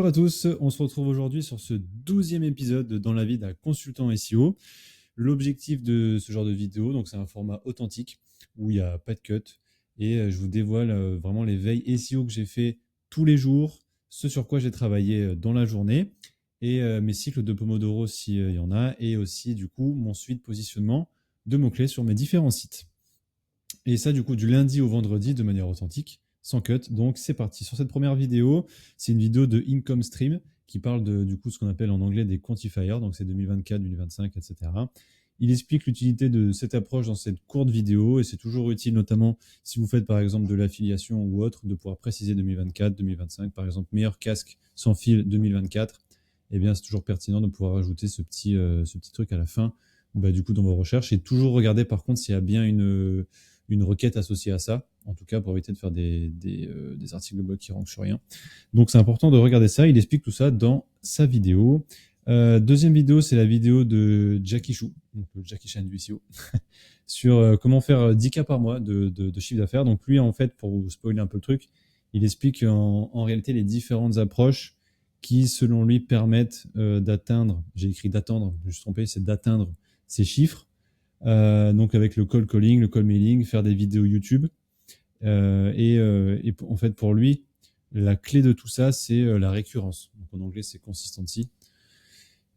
Bonjour à tous, on se retrouve aujourd'hui sur ce 12e épisode dans la vie d'un consultant SEO. L'objectif de ce genre de vidéo, donc c'est un format authentique où il n'y a pas de cut et je vous dévoile vraiment les veilles SEO que j'ai fait tous les jours, ce sur quoi j'ai travaillé dans la journée et mes cycles de Pomodoro s'il y en a, et aussi du coup mon suite positionnement de mots-clés sur mes différents sites. Et ça, du coup, du lundi au vendredi de manière authentique, sans cut. Donc, c'est parti. Sur cette première vidéo, c'est une vidéo de Income Stream qui parle de, du coup, ce qu'on appelle en anglais des quantifiers. Donc, c'est 2024, 2025, etc. Il explique l'utilité de cette approche dans cette courte vidéo et c'est toujours utile, notamment si vous faites par exemple de l'affiliation ou autre, de pouvoir préciser 2024, 2025, par exemple, meilleur casque sans fil 2024. Eh bien, c'est toujours pertinent de pouvoir ajouter ce petit truc à la fin, du coup, dans vos recherches, et toujours regarder par contre s'il y a bien une requête associée à ça, en tout cas pour éviter de faire des articles de blog qui rankent sur rien. Donc c'est important de regarder ça, il explique tout ça dans sa vidéo. Deuxième vidéo, c'est la vidéo de Jackie Chou, donc Jackie Chan du SEO, sur comment faire 10K par mois de chiffre d'affaires. Donc lui, en fait, pour vous spoiler un peu le truc, il explique en réalité les différentes approches qui, selon lui, permettent d'atteindre, j'ai écrit d'attendre, je me suis trompé, c'est d'atteindre ces chiffres. Donc avec le cold calling, le cold mailing, faire des vidéos YouTube. Et en fait, pour lui, la clé de tout ça, c'est la récurrence. Donc en anglais, c'est consistency.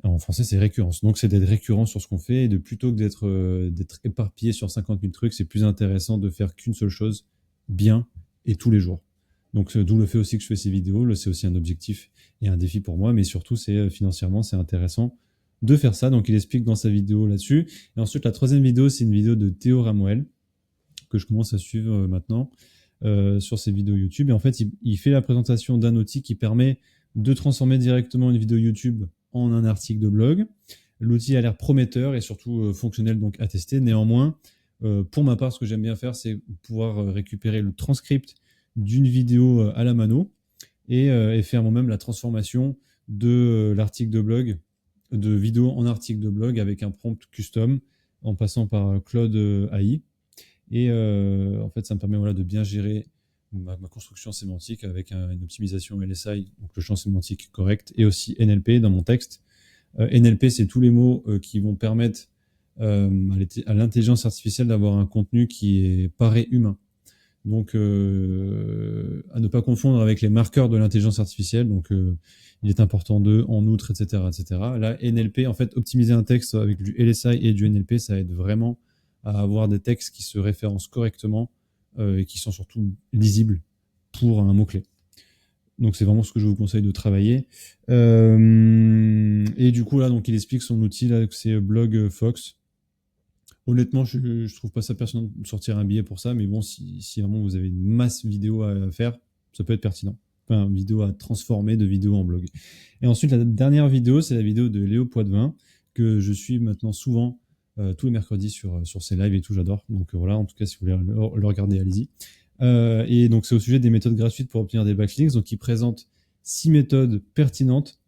En français, c'est récurrence. Donc c'est d'être récurrent sur ce qu'on fait et de plutôt que d'être éparpillé sur 50 000 trucs, c'est plus intéressant de faire qu'une seule chose bien et tous les jours. Donc d'où le fait aussi que je fais ces vidéos. Là, c'est aussi un objectif et un défi pour moi, mais surtout, c'est financièrement, c'est intéressant de faire ça. Donc il explique dans sa vidéo là-dessus. Et ensuite, la troisième vidéo, c'est une vidéo de Théo Ramuel que je commence à suivre maintenant sur ses vidéos YouTube. Et en fait, il fait la présentation d'un outil qui permet de transformer directement une vidéo YouTube en un article de blog. L'outil a l'air prometteur et surtout fonctionnel, donc à tester. Néanmoins, pour ma part, ce que j'aime bien faire, c'est pouvoir récupérer le transcript d'une vidéo à la mano et faire moi-même la transformation de l'article de blog, de vidéo en article de blog avec un prompt custom en passant par Claude AI. Et en fait, ça me permet de bien gérer ma construction sémantique avec une optimisation LSI, donc le champ sémantique correct, et aussi NLP dans mon texte. NLP, c'est tous les mots qui vont permettre à l'intelligence artificielle d'avoir un contenu qui paraît humain. Donc, à ne pas confondre avec les marqueurs de l'intelligence artificielle. Donc, il est important en outre, etc., etc. Là, NLP, en fait, optimiser un texte avec du LSI et du NLP, ça aide vraiment à avoir des textes qui se référencent correctement et qui sont surtout lisibles pour un mot-clé. Donc, c'est vraiment ce que je vous conseille de travailler. Et du coup, là, donc, il explique son outil, là, que c'est Blog Fox. Honnêtement, je trouve pas ça pertinent de sortir un billet pour ça, mais bon, si vraiment vous avez une masse vidéo à faire, ça peut être pertinent. Enfin, une vidéo à transformer de vidéo en blog. Et ensuite, la dernière vidéo, c'est la vidéo de Léo Poitvin, que je suis maintenant souvent tous les mercredis sur ses lives et tout, j'adore. Donc voilà, en tout cas, si vous voulez le regarder, allez-y. Et donc, c'est au sujet des méthodes gratuites pour obtenir des backlinks. Donc, il présente 6 méthodes pertinentes,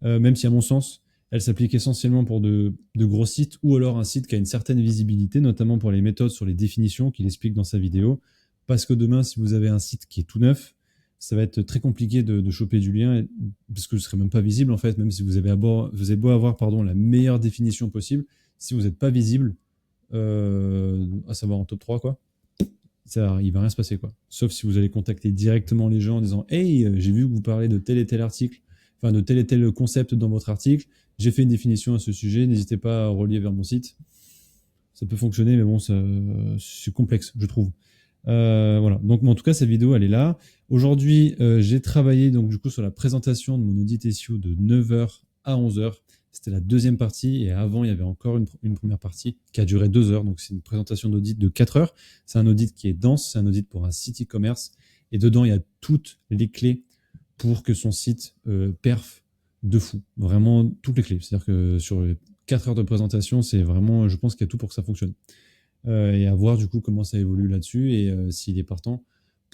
même si à mon sens, elles s'appliquent essentiellement pour de gros sites ou alors un site qui a une certaine visibilité, notamment pour les méthodes sur les définitions qu'il explique dans sa vidéo. Parce que demain, si vous avez un site qui est tout neuf, ça va être très compliqué de choper du lien parce que vous ne serez même pas visible en fait, même si vous avez beau avoir la meilleure définition possible, si vous n'êtes pas visible, à savoir en top 3 quoi, il va rien se passer quoi. Sauf si vous allez contacter directement les gens en disant hey, j'ai vu que vous parlez de tel et tel article, enfin de tel et tel concept dans votre article, j'ai fait une définition à ce sujet, n'hésitez pas à relier vers mon site. Ça peut fonctionner, mais bon, c'est complexe, je trouve. Voilà. Donc, en tout cas, cette vidéo, elle est là. Aujourd'hui, j'ai travaillé donc du coup sur la présentation de mon audit SEO de 9h à 11h. C'était la deuxième partie et avant, il y avait encore une première partie qui a duré 2 heures. Donc, c'est une présentation d'audit de 4 heures. C'est un audit qui est dense, c'est un audit pour un site e-commerce et dedans, il y a toutes les clés pour que son site perf de fou. Vraiment, toutes les clés. C'est-à-dire que sur les 4 heures de présentation, c'est vraiment, je pense qu'il y a tout pour que ça fonctionne. Et à voir du coup comment ça évolue là-dessus et s'il est partant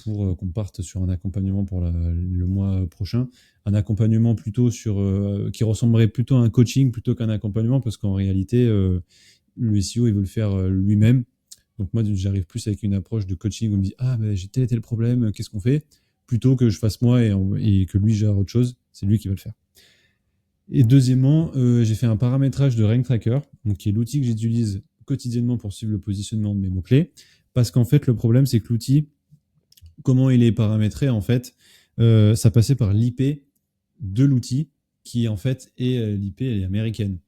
pour qu'on parte sur un accompagnement pour le mois prochain. Un accompagnement plutôt qui ressemblerait plutôt à un coaching plutôt qu'un accompagnement parce qu'en réalité, le SEO, il veut le faire lui-même. Donc moi, j'arrive plus avec une approche de coaching où on me dit « Ah, ben, j'ai tel et tel problème, qu'est-ce qu'on fait ?» plutôt que je fasse moi et que lui gère autre chose. c'est lui qui va le faire. Et deuxièmement, j'ai fait un paramétrage de Rank Tracker, donc qui est l'outil que j'utilise quotidiennement pour suivre le positionnement de mes mots-clés. Parce qu'en fait, le problème, c'est que l'outil, comment il est paramétré, en fait, ça passait par l'IP de l'outil, qui en fait est l'IP américaine.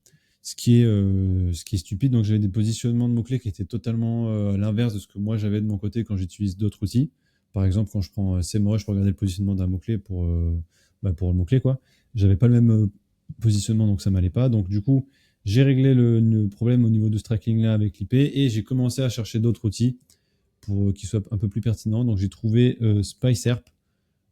Ce qui est stupide. Donc j'avais des positionnements de mots-clés qui étaient totalement à l'inverse de ce que moi j'avais de mon côté quand j'utilise d'autres outils. Par exemple, quand je prends SEMrush pour regarder le positionnement d'un mot-clé pour le mot-clé, quoi. J'avais pas le même positionnement, donc ça m'allait pas. Donc du coup, j'ai réglé le problème au niveau de ce tracking-là avec l'IP et j'ai commencé à chercher d'autres outils pour qu'ils soient un peu plus pertinents. Donc j'ai trouvé SpiceRP.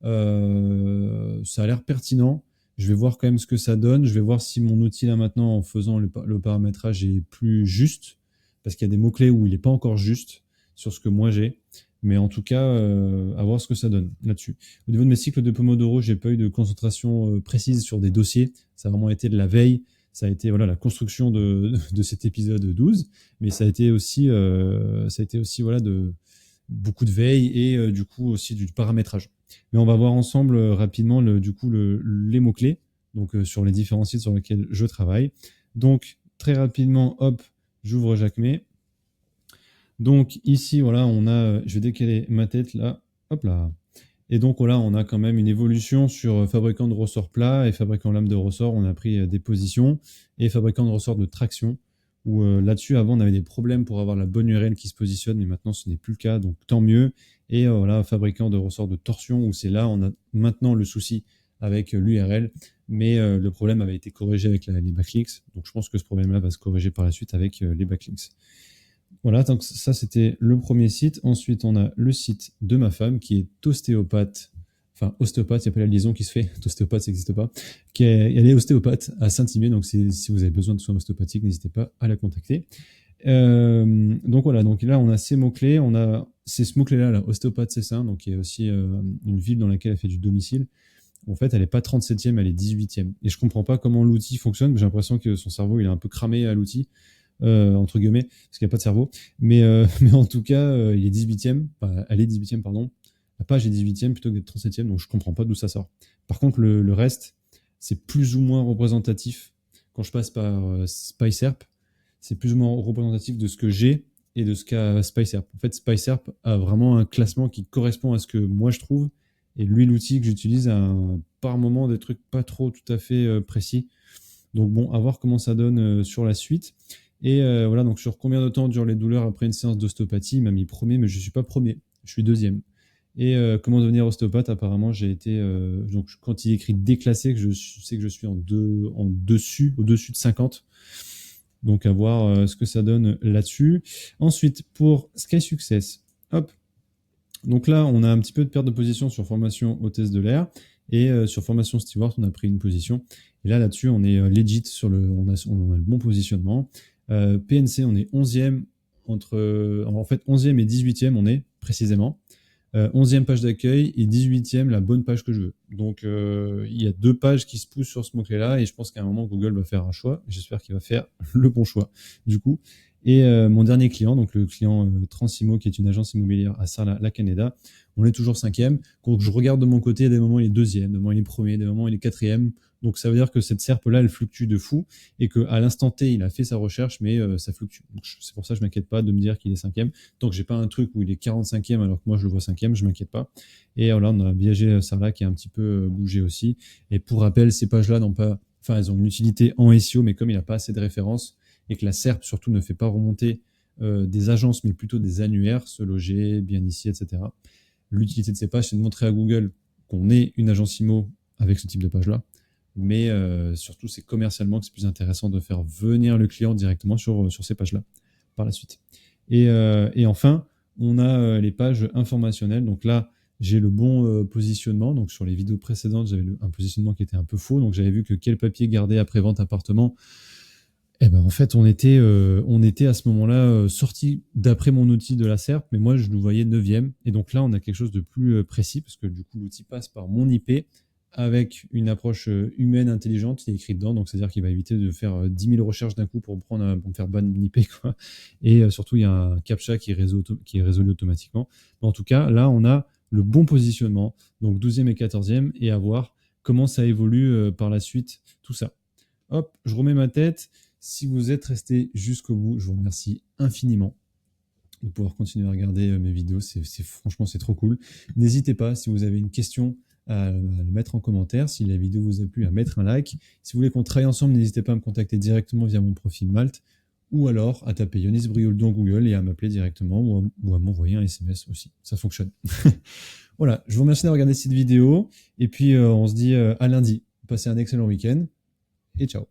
Ça a l'air pertinent. Je vais voir quand même ce que ça donne. Je vais voir si mon outil là maintenant, en faisant le paramétrage, est plus juste. Parce qu'il y a des mots-clés où il n'est pas encore juste sur ce que moi j'ai. Mais en tout cas, à voir ce que ça donne là-dessus. Au niveau de mes cycles de Pomodoro, j'ai pas eu de concentration précise sur des dossiers. Ça a vraiment été de la veille. Ça a été la construction de cet épisode 12. Mais ça a été aussi voilà, de beaucoup de veille et du coup aussi du paramétrage. Mais on va voir ensemble rapidement les mots-clés, donc sur les différents sites sur lesquels je travaille. Donc très rapidement, hop, j'ouvre Jacmé. Donc ici, voilà, on a, je vais décaler ma tête là, hop là. Et donc voilà, on a quand même une évolution sur fabricant de ressorts plats et fabricant lame de ressort. On a pris des positions et fabricant de ressorts de traction. Où là-dessus, avant, on avait des problèmes pour avoir la bonne URL qui se positionne, mais maintenant, ce n'est plus le cas, donc tant mieux. Et voilà, fabricant de ressorts de torsion, où c'est là, on a maintenant le souci avec l'URL, mais le problème avait été corrigé avec les backlinks. Donc je pense que ce problème-là va se corriger par la suite avec les backlinks. Voilà, donc ça c'était le premier site. Ensuite, on a le site de ma femme qui est ostéopathe. Enfin, ostéopathe, il n'y a pas la liaison qui se fait. Ostéopathe, ça n'existe pas. Elle est ostéopathe à Saint-Imier, donc si vous avez besoin de soins ostéopathiques, n'hésitez pas à la contacter. Donc voilà, donc là on a ces mots-clés, c'est ce mot-clé-là, là, ostéopathe Cessin, donc qui est aussi une ville dans laquelle elle fait du domicile. En fait, elle n'est pas 37e, elle est 18e. Et je comprends pas comment l'outil fonctionne, j'ai l'impression que son cerveau il est un peu cramé à l'outil. Entre guillemets, parce qu'il n'y a pas de cerveau. Mais en tout cas, il est 18e, elle est 18e, pardon. La page est 18e plutôt que d'être 37e, donc je comprends pas d'où ça sort. Par contre, le reste, c'est plus ou moins représentatif. Quand je passe par SpiceRP, c'est plus ou moins représentatif de ce que j'ai et de ce qu'a SpiceRP. En fait, SpiceRP a vraiment un classement qui correspond à ce que moi je trouve. Et lui, l'outil que j'utilise a par moment des trucs pas trop tout à fait précis. Donc bon, à voir comment ça donne sur la suite. Et voilà, donc sur combien de temps durent les douleurs après une séance d'ostéopathie, il m'a mis premier, mais je ne suis pas premier, je suis deuxième. Et comment devenir ostéopathe, apparemment, j'ai été... donc quand il écrit déclassé, que je sais que je suis au-dessus de 50. Donc à voir ce que ça donne là-dessus. Ensuite, pour Sky Success, hop. Donc là, on a un petit peu de perte de position sur formation hôtesse de l'air. Et sur formation steward, on a pris une position. Et là-dessus, on est legit on a le bon positionnement. PNC, on est 11e en fait 11e et 18e, on est précisément. 11e page d'accueil et 18e la bonne page que je veux. Donc il y a 2 pages qui se poussent sur ce mot-clé-là et je pense qu'à un moment Google va faire un choix. J'espère qu'il va faire le bon choix du coup. Et mon dernier client, donc le client Transimo, qui est une agence immobilière à Sarlat-la-Canéda, on est toujours 5e. Donc je regarde de mon côté, des moments il est 2e, des moments il est 1er, des moments il est 4e. Donc ça veut dire que cette SERP-là, elle fluctue de fou et qu'à l'instant T, il a fait sa recherche, mais ça fluctue. Donc c'est pour ça que je m'inquiète pas de me dire qu'il est 5e. Tant que j'ai pas un truc où il est 45e alors que moi je le vois 5e, je m'inquiète pas. Et voilà, on a Viager Sarlat qui a un petit peu bougé aussi. Et pour rappel, ces pages-là n'ont pas... Enfin, elles ont une utilité en SEO, mais comme il n'y a pas assez de références et que la SERP surtout ne fait pas remonter des agences, mais plutôt des annuaires, Se Loger, Bien Ici, etc. L'utilité de ces pages, c'est de montrer à Google qu'on est une agence IMO avec ce type de page-là. Mais surtout, c'est commercialement que c'est plus intéressant de faire venir le client directement sur ces pages-là par la suite. Et enfin, on a les pages informationnelles. Donc là, j'ai le bon positionnement. Donc sur les vidéos précédentes, j'avais un positionnement qui était un peu faux. Donc j'avais vu que quel papier garder après vente appartement. Eh ben en fait, on était à ce moment-là sorti d'après mon outil de la SERP, mais moi je nous voyais 9e. Et donc là, on a quelque chose de plus précis parce que du coup, l'outil passe par mon IP avec une approche humaine intelligente qui est écrite dedans, donc c'est-à-dire qu'il va éviter de faire 10 000 recherches d'un coup pour me faire ban IP, quoi. Et surtout, il y a un CAPTCHA qui est résolu automatiquement. Mais en tout cas, là, on a le bon positionnement, donc 12e et 14e, et à voir comment ça évolue par la suite, tout ça. Hop, je remets ma tête. Si vous êtes resté jusqu'au bout, je vous remercie infiniment de pouvoir continuer à regarder mes vidéos. Franchement, c'est trop cool. N'hésitez pas, si vous avez une question, à le mettre en commentaire. Si la vidéo vous a plu, à mettre un like. Si vous voulez qu'on travaille ensemble, n'hésitez pas à me contacter directement via mon profil Malte, ou alors à taper Yonis Briol dans Google et à m'appeler directement, ou à m'envoyer un SMS aussi. Ça fonctionne. Voilà, je vous remercie d'avoir regardé cette vidéo, et puis on se dit à lundi. Passez un excellent week-end, et ciao.